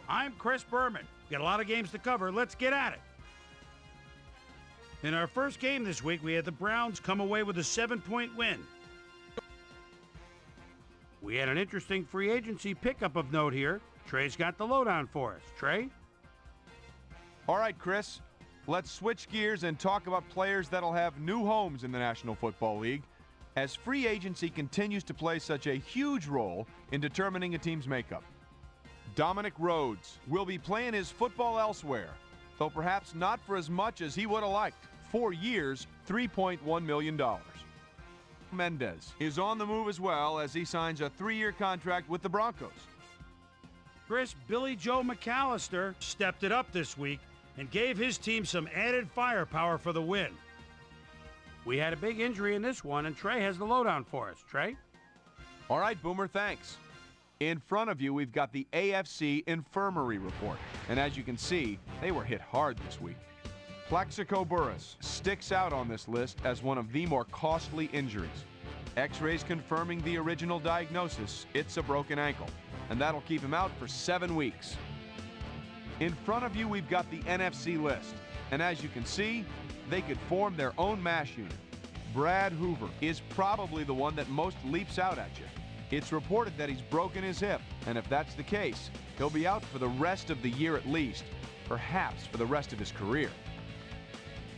I'm Chris Berman. Got a lot of games to cover. Let's get at it. In our first game this week, we had the Browns come away with a 7-point win. We had an interesting free agency pickup of note here. Trey's got the lowdown for us. Trey? All right, Chris. Let's switch gears and talk about players that'll have new homes in the National Football League, as free agency continues to play such a huge role in determining a team's makeup. Dominic Rhodes will be playing his football elsewhere, though perhaps not for as much as he would have liked. 4 years, $3.1 million. Mendez is on the move as well as he signs a 3-year contract with the Broncos. Chris, Billy Joe McAllister stepped it up this week and gave his team some added firepower for the win. We had a big injury in this one, and Trey has the lowdown for us. Trey? All right, Boomer, thanks. In front of you, we've got the AFC Infirmary Report. And as you can see, they were hit hard this week. Plaxico Burress sticks out on this list as one of the more costly injuries. X-rays confirming the original diagnosis, it's a broken ankle, and that'll keep him out for 7 weeks. In front of you, we've got the NFC list. And as you can see, they could form their own mash unit. Brad Hoover is probably the one that most leaps out at you. It's reported that he's broken his hip, and if that's the case, he'll be out for the rest of the year at least, perhaps for the rest of his career.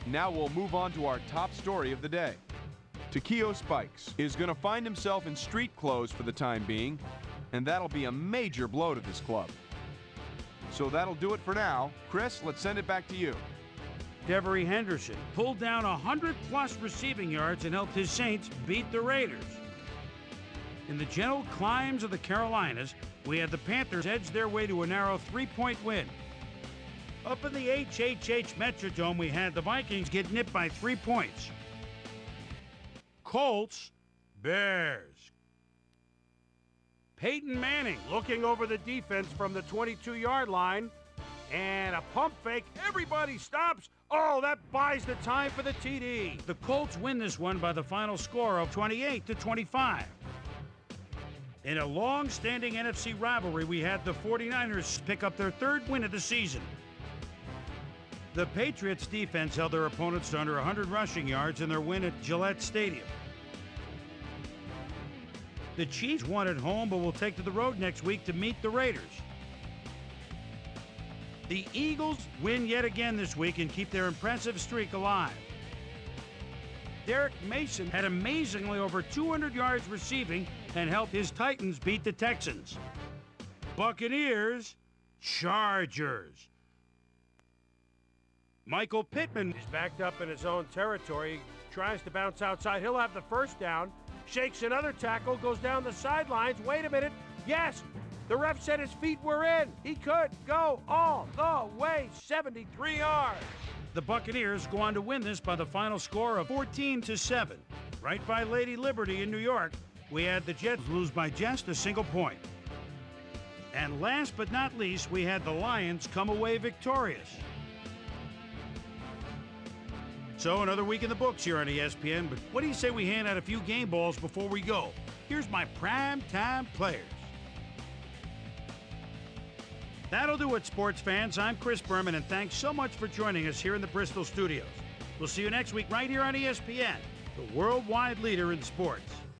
Now we'll move on to our top story of the day. Takeo Spikes is going to find himself in street clothes for the time being, and that'll be a major blow to this club. So that'll do it for now. Chris, let's send it back to you. Devery Henderson pulled down 100-plus receiving yards and helped his Saints beat the Raiders. In the gentle climes of the Carolinas, we had the Panthers edge their way to a narrow 3-point win. Up in the HHH Metrodome, we had the Vikings get nipped by 3 points. Colts, Bears. Peyton Manning looking over the defense from the 22-yard line, and a pump fake. Everybody stops. Oh, that buys the time for the TD. The Colts win this one by the final score of 28-25. In a long-standing NFC rivalry, we had the 49ers pick up their 3rd win of the season. The Patriots defense held their opponents to under 100 rushing yards in their win at Gillette Stadium. The Chiefs won at home, but will take to the road next week to meet the Raiders. The Eagles win yet again this week and keep their impressive streak alive. Derek Mason had amazingly over 200 yards receiving and helped his Titans beat the Texans. Buccaneers, Chargers. Michael Pittman is backed up in his own territory, tries to bounce outside. He'll have the first down, shakes another tackle, goes down the sidelines. Wait a minute. Yes, the ref said his feet were in. He could go all the way, 73 yards. The Buccaneers go on to win this by the final score of 14-7. Right by Lady Liberty in New York, we had the Jets lose by just a single point. And last but not least, we had the Lions come away victorious. So another week in the books here on ESPN, but what do you say we hand out a few game balls before we go? Here's my primetime players. That'll do it, sports fans. I'm Chris Berman, and thanks so much for joining us here in the Bristol studios. We'll see you next week right here on ESPN, the worldwide leader in sports.